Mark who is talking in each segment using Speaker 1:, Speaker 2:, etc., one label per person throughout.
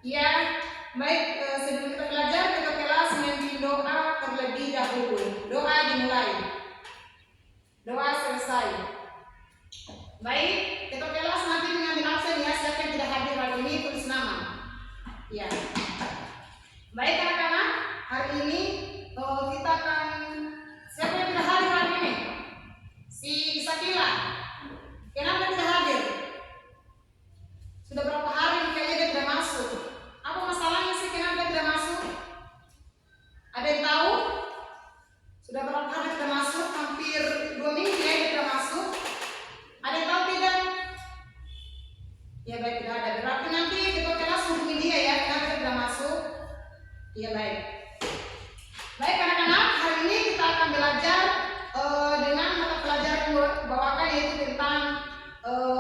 Speaker 1: Ya, baik, sebelum kita belajar kita kelas memimpin doa terlebih dahulu. Doa dimulai, doa selesai. Baik, kita kelas nanti mengambil absen ya. Siapa yang tidak hadir hari ini tulis nama. Ya. Baik anak-anak, hari ini kita akan, siapa yang tidak hadir hari ini? Si Sakila. Kenapa tidak hadir? Sudah berapa hari kayaknya dia tidak masuk. Apa masalahnya sih kenapa dia tidak masuk? Ada yang tahu? Sudah berapa hari tidak masuk? Hampir 2 minggu ya dia tidak masuk. Ada yang tahu tidak? Ya baik, tidak ada. Berarti nanti kita kelas hubungi dia ya, kenapa dia tidak masuk? Ya baik. Baik anak-anak, hari ini kita akan belajar dengan mata pelajaran yang bawakan yaitu tentang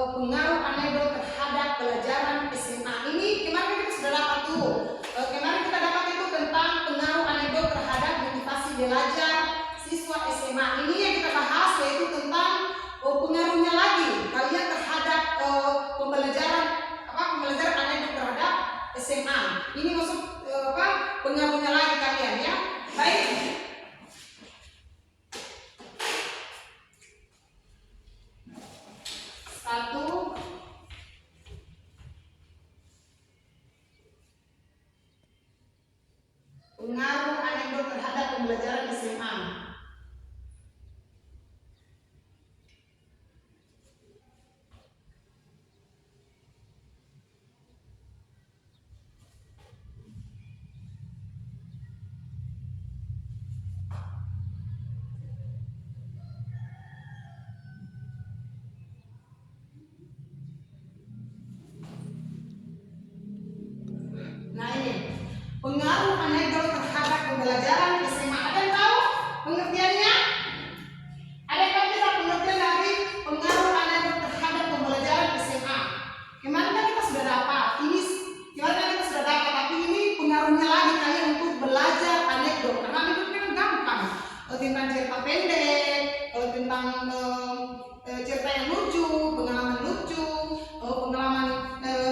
Speaker 1: pengaruh anekdot terhadap pelajaran SMA. Ini kemarin kita sudah dapat tuh. Kemarin kita dapat itu tentang pengaruh anekdot terhadap motivasi belajar siswa SMA. Ini yang kita bahas yaitu tentang pengaruhnya lagi kalian terhadap pembelajaran anekdot terhadap SMA. Ini maksud pengaruhnya lagi kalian ya. Baik. Satu, pengaruh anekdot terhadap pembelajaran SMA. Nah ini, pengaruh anekdot terhadap pembelajaran SMA. Ada yang tahu pengertiannya? Ada yang tahu tidak pengertian dari pengaruh anekdot terhadap pembelajaran SMA? Kemarin kan kita sudah dapat, tapi ini pengaruhnya lagi kalian untuk belajar anekdot. Karena anekdot kan gampang, tentang cerita pendek, tentang cerita yang lucu, pengalaman lucu, pengalaman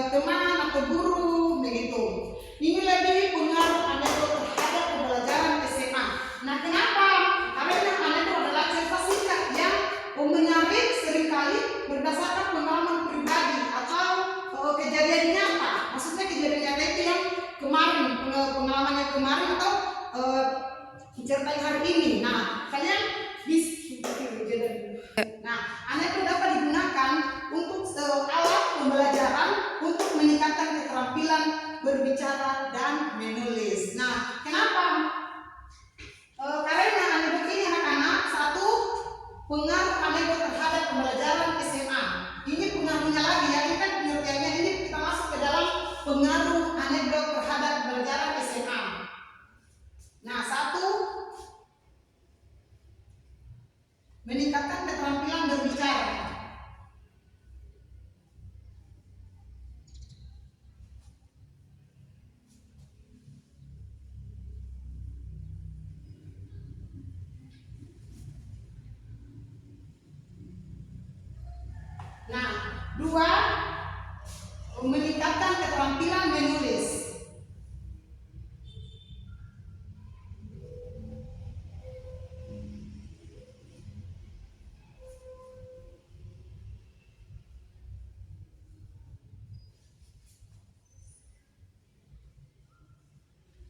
Speaker 1: teman atau guru, begitu. Ini lebih pengaruh anekdot terhadap pembelajaran SMA. Nah, kenapa? Karena anekdot adalah cerita singkat yang menarik seringkali berdasarkan pengalaman pribadi atau kejadian nyata. Maksudnya kejadian nyata itu yang kemarin, pengalamannya kemarin atau cerita yang hari ini. Nah, kalian bisa. Nah, anekdot dapat digunakan untuk alat pembelajaran untuk meningkatkan keterampilan berbicara dan menulis. Nah, kenapa? Karena anekdot ini anak-anak, satu, pengaruh anekdot terhadap pembelajaran SMA. Ini pengaruhnya lagi ya, ini kan pengertiannya ini kita masuk ke dalam pengaruh anekdot terhadap pembelajaran SMA. Nah, satu, meningkatkan keterampilan berbicara. Nah, dua, meningkatkan keterampilan menulis.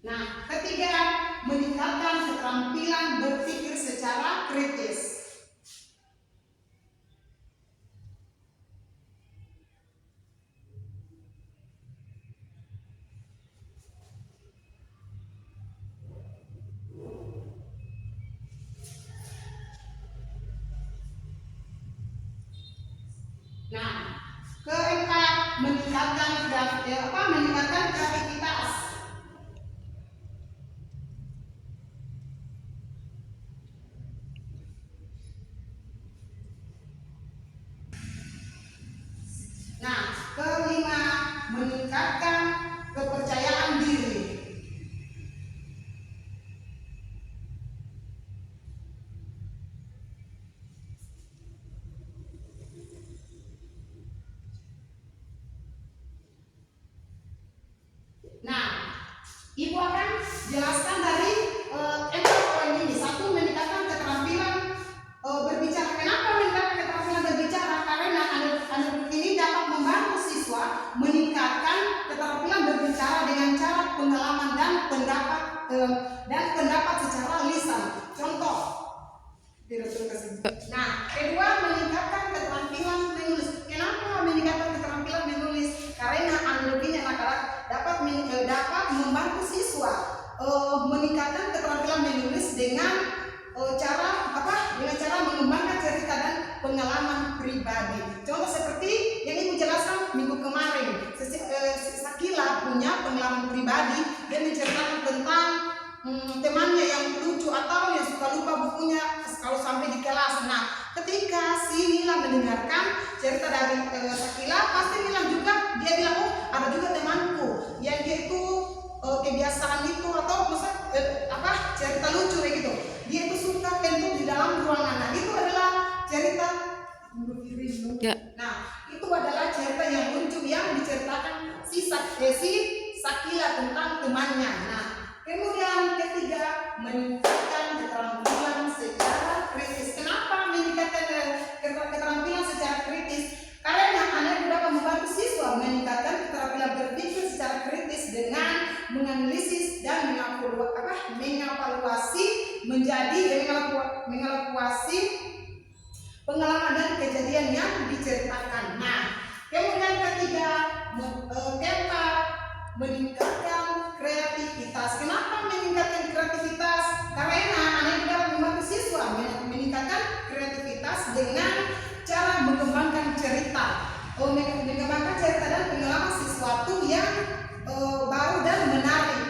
Speaker 1: Nah, ketiga, meningkatkan keterampilan berpikir secara kritis. Nah, keempat, meningkatkan kreativitas. Nah, kelima, meningkatkan kepercayaan diri. jelaskan dari 4 poin ini. Satu, meningkatkan keterampilan berbicara. Kenapa meningkatkan keterampilan berbicara? Karena anak ini dapat membantu siswa meningkatkan keterampilan berbicara dengan cara pengalaman dan pendapat secara lisan. Contoh. Nah, kedua, meningkatkan keterampilan menulis. Kenapa meningkatkan keterampilan menulis? Karena analoginya dapat membantu siswa meningkatkan keterampilan menulis dengan cara mengembangkan cerita dan pengalaman pribadi. Contoh seperti yang Ibu jelaskan minggu kemarin, Sakila punya pengalaman pribadi. Dia menceritakan tentang temannya yang lucu atau yang suka lupa bukunya kalau sampai di kelas. Nah, ketika si Mila mendengarkan cerita dari Sakila, pasti dia bilang, oh ada juga temanku yang dia itu kebiasaan itu atau cerita lucu kayak gitu. Dia itu suka kentut di dalam ruangan. Nah, itu adalah cerita itu adalah cerita yang lucu yang diceritakan si Sakila tentang temannya. Nah, kemudian ketiga, meningkatkan keterampilan secara kritis. Kenapa meningkatkan keterampilan secara kritis? Karena anak dapat membantu siswa meningkatkan keterampilan berpikir secara kritis dengan menganalisis dan mengevaluasi pengalaman dan kejadian yang diceritakan. Nah, kemudian ketiga, keempat, meningkatkan kreativitas. Kenapa meningkatkan kreativitas? Karena anak dapat membantu siswa meningkatkan kreativitas dengan cara mengembangkan cerita, mengembangkan cerita dan pengalaman sesuatu yang baru dan menarik.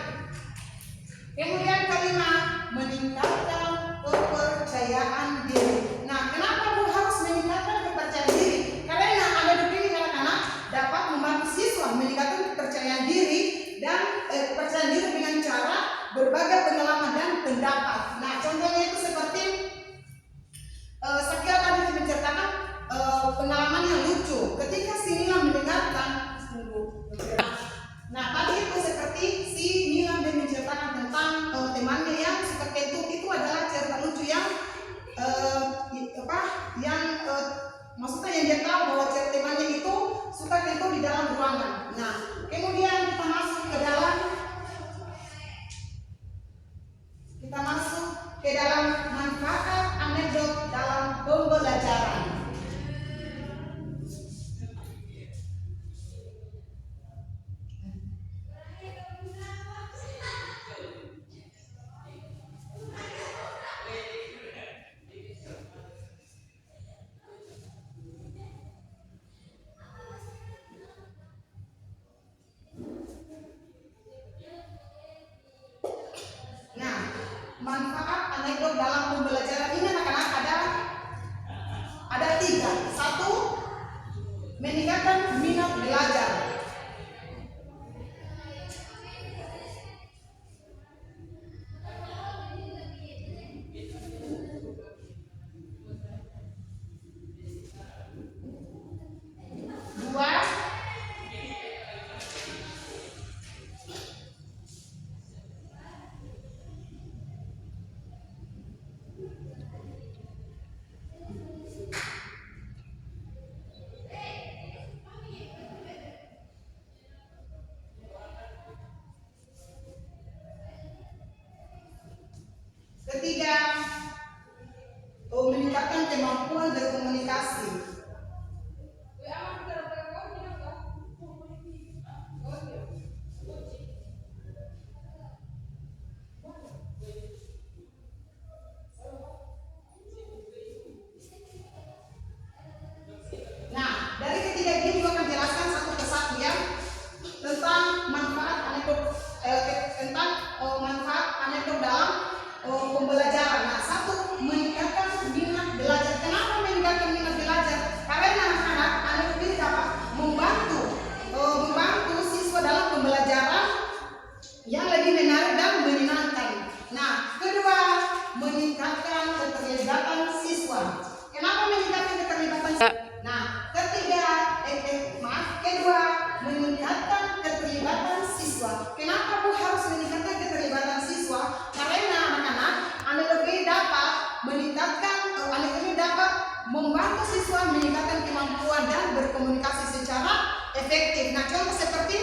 Speaker 1: Kemudian kelima, meningkatkan kepercayaan diri. Nah, kenapa harus meningkatkan kepercayaan diri? Karena anak-anak dapat membantu siswa meningkatkan kepercayaan diri dan kepercayaan diri dengan cara berbagai pengalaman dan pendapat. Nah, contohnya itu seperti Sakila tadi menceritakan pengalaman yang lucu ketika si Mila mendengarkan. Nah, tadi itu seperti si Mila menceritakan tentang temannya yang suka kentut. Itu adalah cerita lucu yang maksudnya yang dia tahu bahwa temannya itu suka kentut di dalam ruangan. Nah, kemudian kita masuk efektif. Nah, contoh seperti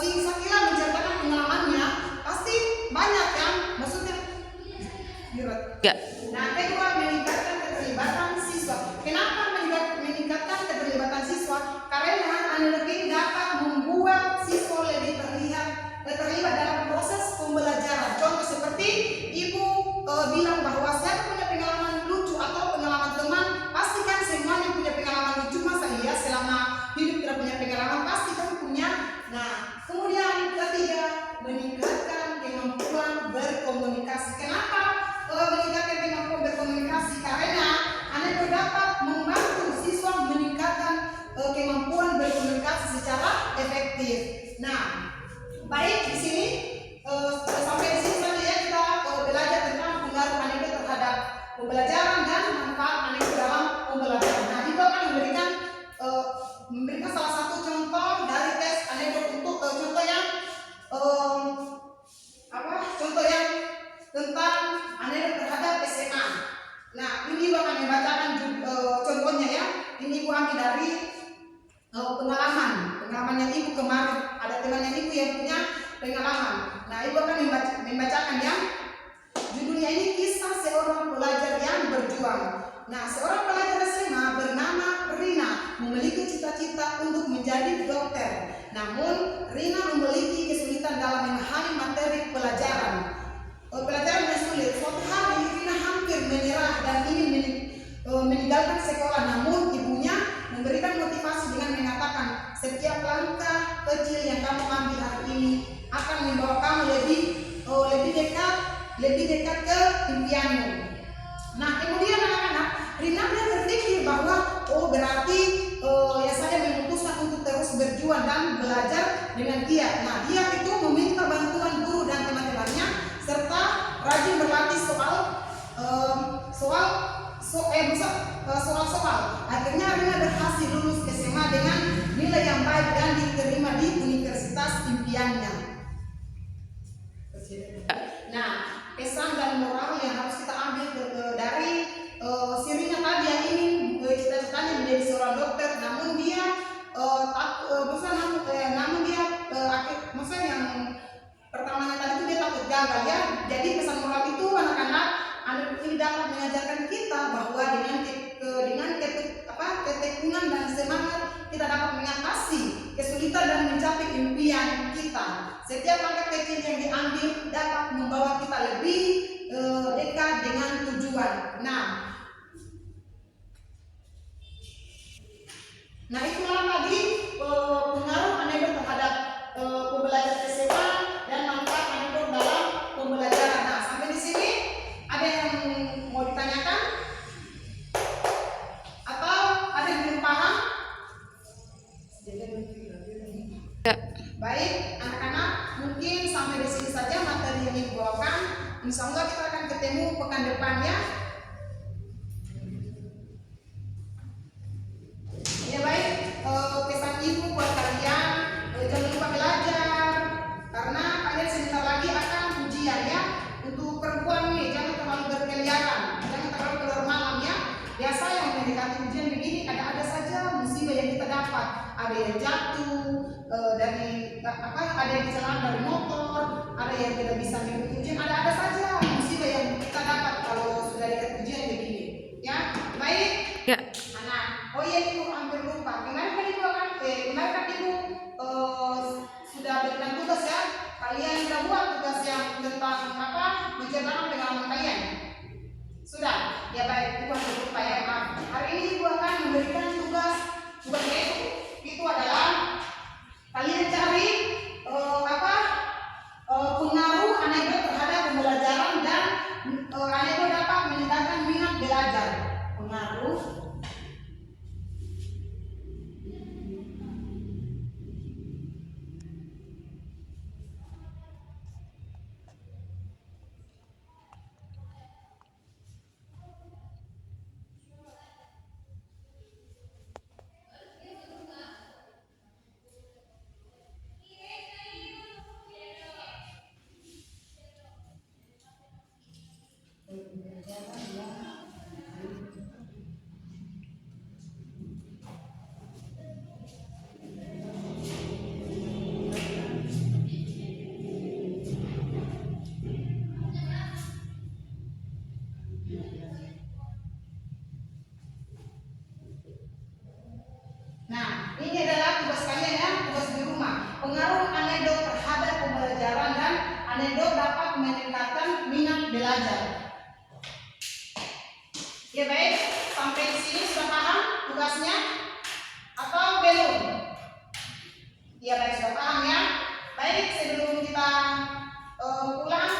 Speaker 1: si Sakila menceritakan pengalamannya, pasti banyak yang maksudnya
Speaker 2: Ya.
Speaker 1: Nah, kedua, meningkatkan keterlibatan siswa. Kenapa meningkatkan keterlibatan siswa? Karena analog ini dapat membuat siswa lebih terlibat dalam proses pembelajaran. Contoh seperti Ibu bilang bahwa siapa punya pengalaman lucu atau pengalaman teman, pastikan semuanya punya pengalaman lucu. Masa iya selama hidup tidak punya pengalaman, pasti kami punya. Nah, kemudian ketiga, meningkatkan kemampuan berkomunikasi. Kenapa meningkatkan kemampuan berkomunikasi? Karena Anda dapat membantu siswa meningkatkan kemampuan berkomunikasi secara efektif. Nah, baik di sini sampai di sini saja ya, kita belajar tentang pengaruh anekdot terhadap pembelajaran dan manfaat anekdot dalam pembelajaran. Nah, kita akan memberikan salah satu contoh dari tes anekdot untuk contoh yang contoh yang tentang anekdot terhadap SMA. Nah, ini Ibu akan membacakan contohnya ya. Ini Ibu ambil dari pengalamannya Ibu kemarin. Ada temannya Ibu yang punya pengalaman. Nah, Ibu akan membacakan ya. Judulnya ini kisah seorang pelajar yang berjuang. Nah, seorang pelajar SMA bernama Rina memiliki cita-cita untuk menjadi dokter. Namun, Rina memiliki kesulitan dalam memahami materi pelajaran. Pelajaran yang sulit. Suatu hari Rina hampir menyerah dan ingin meninggalkan sekolah. Namun, ibunya memberikan motivasi dengan mengatakan, setiap langkah kecil yang kamu ambil hari ini akan membawa kamu lebih dekat ke impianmu. Nah, kemudian anak-anak, Rina berpikir bahwa berarti ya saya memutuskan untuk terus berjuang dan belajar dengan giat. Nah, dia itu meminta bantuan guru dan teman-temannya serta rajin berlatih soal. Akhirnya Rina berhasil lulus SMA dengan nilai yang baik dan diterima di universitas impiannya. Nah, pesan dan moral yang harus kita ambil dari si Rina tadi yang ingin cita-citanya menjadi seorang dokter, namun dia maksudnya yang pertamanya tadi itu dia takut gagal ya. Jadi pesan moral itu anak-anak ini dapat mengajarkan kita bahwa dengan ketekunan dan semangat kita dapat mengatasi kesulitan dan mencapai impian kita. Setiap langkah kecil yang diambil dapat membawa kita lebih dekat dengan tujuan. Nah itulah tadi pengaruh anekdot terhadap pembelajaran SMA dan manfaat anekdot dalam pembelajaran. Nah, sampai di sini ada yang mau ditanyakan atau ada yang belum paham?
Speaker 2: Ya.
Speaker 1: Baik, anak-anak, mungkin sampai di sini saja materi yang Ibu bawakan. Insya Allah kita akan ketemu pekan depannya. Ya baik, pesan Ibu buat kalian, jangan lupa belajar karena kalian sebentar lagi akan ujian ya. Untuk perempuan nih, jangan terlalu berkeliaran, jangan terlalu keluar malam ya. Biasa yang mendekati ujian begini ada saja musibah yang kita dapat. Ada yang jatuh ada yang kecelakaan dari motor, ada yang tidak bisa mengikuti ujian, ada saja musibah yang kita dapat kalau sudah dekat ujian begini ya. Baik
Speaker 2: Ya.
Speaker 1: anak, oh iya Ibu hampir lupa, kemarin kan Ibu sudah berikan tugas ya, kalian sudah buat tugas yang tentang menceritakan pengalaman kalian sudah ya. Baik, Ibu hampir lupa ya, maaf. Hari ini Ibu akan memberikan tugasnya itu adalah kalian cari pengaruh anekdot terhadap pembelajaran dan anekdot dapat meningkatkan minat belajar. Pengaruh belajar. Ya baik, sampai di sini sudah paham tugasnya atau belum? Ya baik, sudah paham ya. Baik, sebelum kita pulang